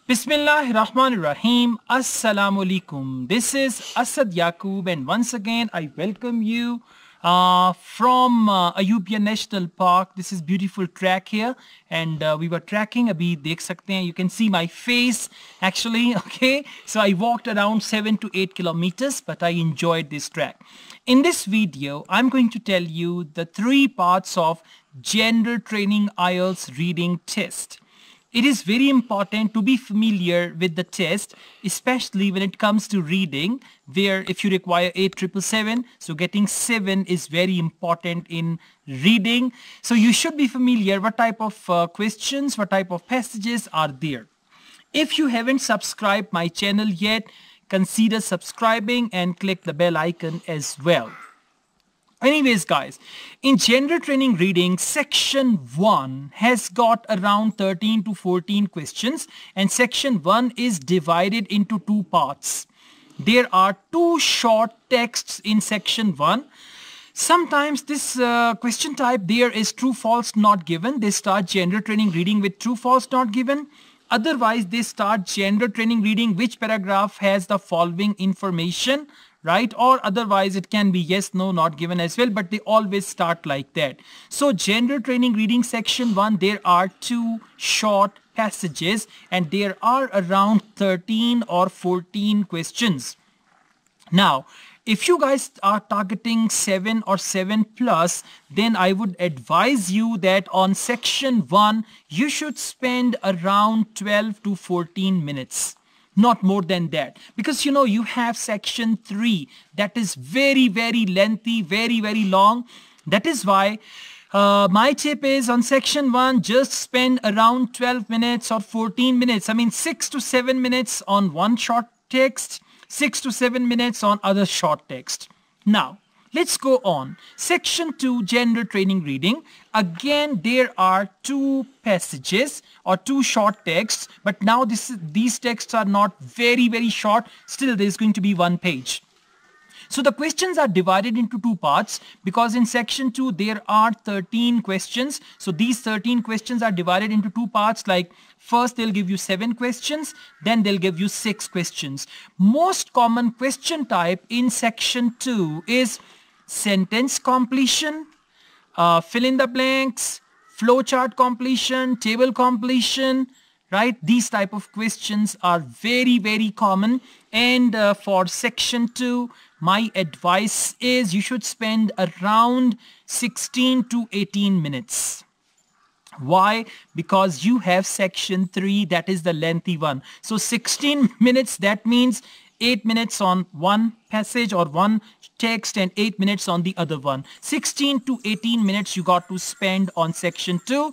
Bismillahirrahmanirrahim. Assalamu alaikum. This is Asad Yaqub, and once again I welcome you from Ayubia National Park. This is beautiful track here, and we were tracking. Abhi dekh sakte hain. You can see my face actually. Okay, so I walked around 7 to 8 kilometers, but I enjoyed this track. In this video, I'm going to tell you the 3 parts of gender training IELTS reading test. It is very important to be familiar with the test, especially when it comes to reading, where if you require 8,777, so getting 7 is very important in reading. So you should be familiar what type of questions, what type of passages are there. If you haven't subscribed my channel yet, consider subscribing and click the bell icon as well. Anyways guys, in gender training reading, section 1 has got around 13 to 14 questions, and section 1 is divided into 2 parts. There are 2 short texts in section 1. Sometimes this question type there is true, false, not given. They start gender training reading with true, false, not given. Otherwise, they start gender training reading which paragraph has the following information, right? Or otherwise it can be yes, no, not given as well, but they always start like that. So gender training reading section 1, there are 2 short passages and there are around 13 or 14 questions. Now, if you guys are targeting 7 or 7 plus, then I would advise you that on section 1, you should spend around 12 to 14 minutes. Not more than that. Because you know, you have section 3 that is very, very lengthy, very, very long. That is why my tip is on section 1, just spend around 12 minutes or 14 minutes. I mean 6 to 7 minutes on one short text, 6 to 7 minutes on other short text. Now, let's go on. Section 2, gender training reading. Again, there are 2 passages or 2 short texts, but now these texts are not very, very short. Still, there is going to be 1 page. So the questions are divided into 2 parts because in section 2, there are 13 questions. So these 13 questions are divided into 2 parts. Like first, they'll give you 7 questions, then they'll give you 6 questions. Most common question type in section 2 is sentence completion, fill in the blanks, flowchart completion, table completion, right? These type of questions are very, very common. And for section 2, my advice is you should spend around 16 to 18 minutes. Why? Because you have section 3, that is the lengthy one. So 16 minutes, that means 8 minutes on one passage or one text and 8 minutes on the other one. 16 to 18 minutes you got to spend on section 2,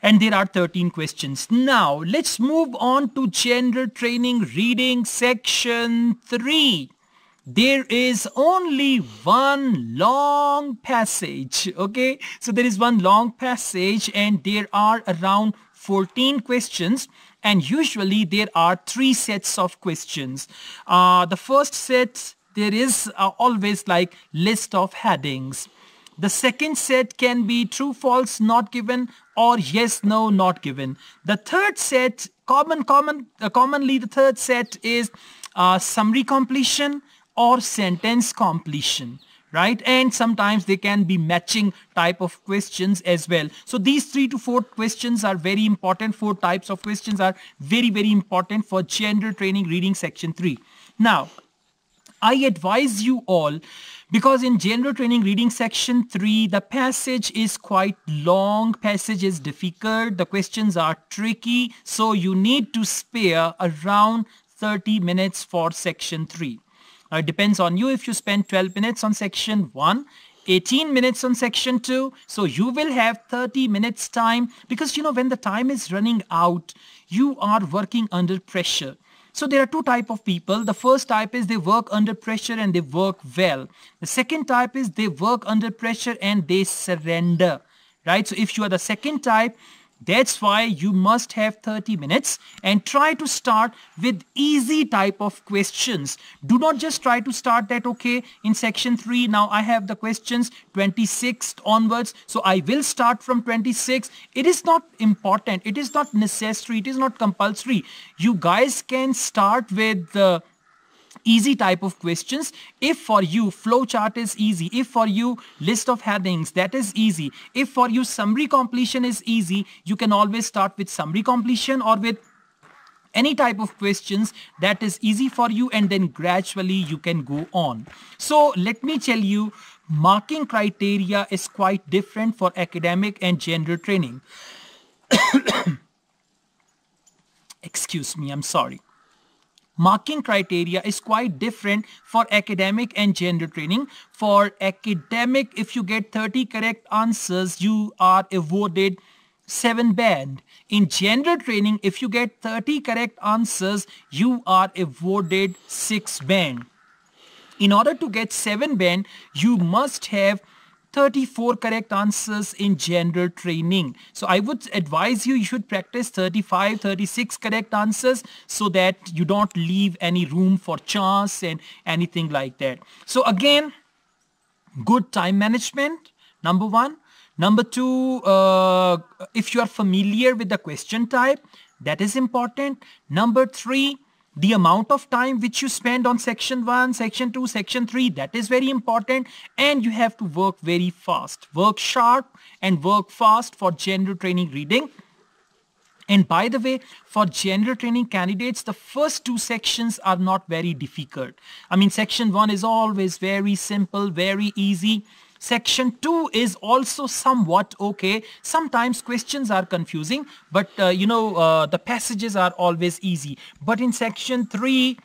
and there are 13 questions. Now let's move on to gender training reading section 3. There is only one long passage. Okay, so there is one long passage and there are around 14 questions, and usually there are 3 sets of questions. The first set, there is always like list of headings. The second set can be true, false, not given, or yes, no, not given. The third set, commonly the third set is summary completion or sentence completion, right? And sometimes they can be matching type of questions as well. So these 3 to 4 questions are very important. 4 types of questions are very, very important for gender training reading section 3. Now, I advise you all, because in gender training reading section 3, the passage is quite long, passage is difficult, the questions are tricky, so you need to spare around 30 minutes for section 3. It depends on you. If you spend 12 minutes on section 1, 18 minutes on section 2, so you will have 30 minutes time, because you know, when the time is running out, you are working under pressure. So there are 2 types of people. The first type is they work under pressure and they work well. The second type is they work under pressure and they surrender, right? So if you are the second type, That's why you must have 30 minutes and try to start with easy type of questions. Do not just try to start that, okay, in section 3, now I have the questions 26 onwards, so I will start from 26. It is not important. It is not necessary. It is not compulsory. You guys can start with the easy type of questions. If for you flowchart is easy, if for you list of headings, that is easy. If for you summary completion is easy, you can always start with summary completion or with any type of questions that is easy for you, and then gradually you can go on. So let me tell you, marking criteria is quite different for academic and general training. Excuse me, I'm sorry. Marking criteria is quite different for academic and general training. For academic, if you get 30 correct answers, you are awarded 7 band. In general training, if you get 30 correct answers, you are awarded 6 band. In order to get 7 band, you must have 34 correct answers in general training. So I would advise you should practice 35, 36 correct answers so that you don't leave any room for chance and anything like that. So again, good time management, number 1. Number 2, if you are familiar with the question type, that is important. Number 3, the amount of time which you spend on section 1, section 2, section 3, that is very important. And you have to work very fast. Work sharp and work fast for general training reading. And by the way, for general training candidates, the first 2 sections are not very difficult. I mean, section 1 is always very simple, very easy. Section 2 is also somewhat okay. Sometimes questions are confusing, but the passages are always easy. But in section 3,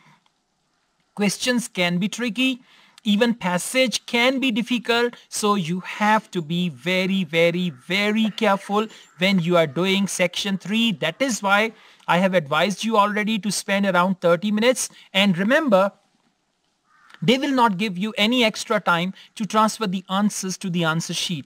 questions can be tricky. Even passage can be difficult. So you have to be very, very, very careful when you are doing section 3. That is why I have advised you already to spend around 30 minutes. And remember, they will not give you any extra time to transfer the answers to the answer sheet.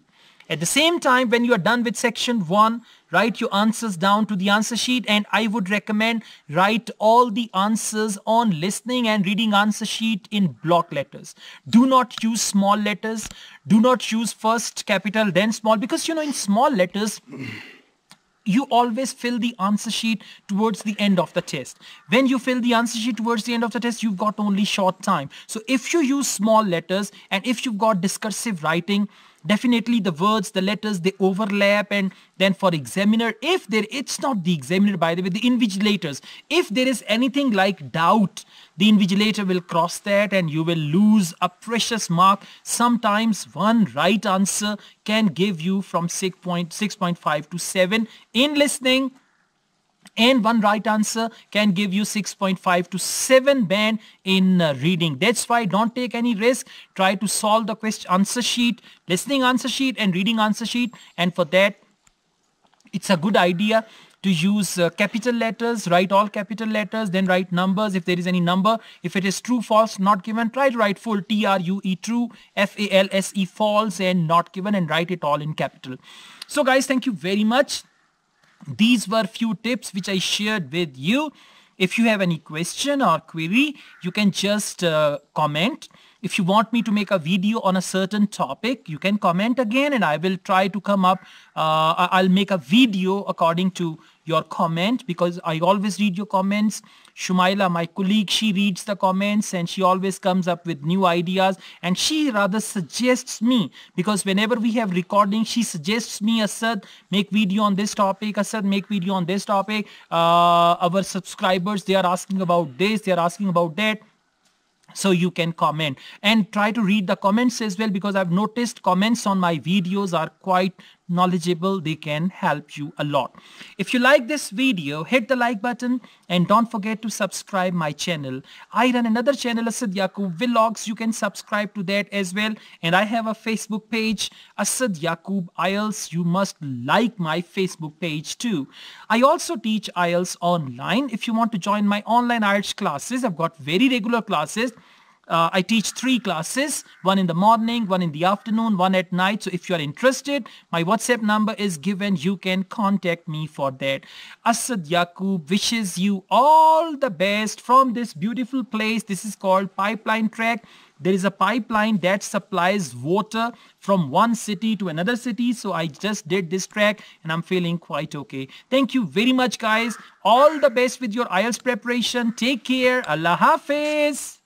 At the same time, when you are done with section 1, write your answers down to the answer sheet, and I would recommend write all the answers on listening and reading answer sheet in block letters. Do not use small letters. Do not use first capital then small, because in small letters, you always fill the answer sheet towards the end of the test. When you fill the answer sheet towards the end of the test, you've got only short time. So if you use small letters and if you've got discursive writing, definitely the words, the letters, they overlap. And then for examiner, it's not the examiner, by the way, the invigilators, if there is anything like doubt, the invigilator will cross that and you will lose a precious mark. Sometimes one right answer can give you from 6.5 to 7 in listening, and one right answer can give you 6.5 to 7 band in reading. That's why don't take any risk. Try to solve the question answer sheet, listening answer sheet and reading answer sheet. And for that, it's a good idea to use capital letters. Write all capital letters, then write numbers if there is any number. If it is true, false, not given, try to write full TRUE, true, FALSE, false, and not given, and write it all in capital. So guys, thank you very much. These were few tips which I shared with you. If you have any question or query, you can just comment. If you want me to make a video on a certain topic, you can comment again and I will try to come up. I'll make a video according to your comment, because I always read your comments. Shumaila, my colleague, she reads the comments and she always comes up with new ideas, and she rather suggests me, because whenever we have recording, she suggests me, Asad, make video on this topic, Asad, make video on this topic. Our subscribers, they are asking about this, they are asking about that. So you can comment and try to read the comments as well, because I've noticed comments on my videos are quite knowledgeable. They can help you a lot. If you like this video, hit the like button and don't forget to subscribe my channel. I run another channel, Asad Yaqub Vlogs. You can subscribe to that as well. And I have a Facebook page, Asad Yaqub Ielts. You must like my Facebook page too. I also teach Ielts online. If you want to join my online Irish classes, I've got very regular classes. I teach 3 classes, one in the morning, one in the afternoon, one at night. So if you are interested, my WhatsApp number is given. You can contact me for that. Asad Yaqub wishes you all the best from this beautiful place. This is called Pipeline Track. There is a pipeline that supplies water from one city to another city. So I just did this track and I'm feeling quite okay. Thank you very much, guys. All the best with your IELTS preparation. Take care. Allah Hafiz.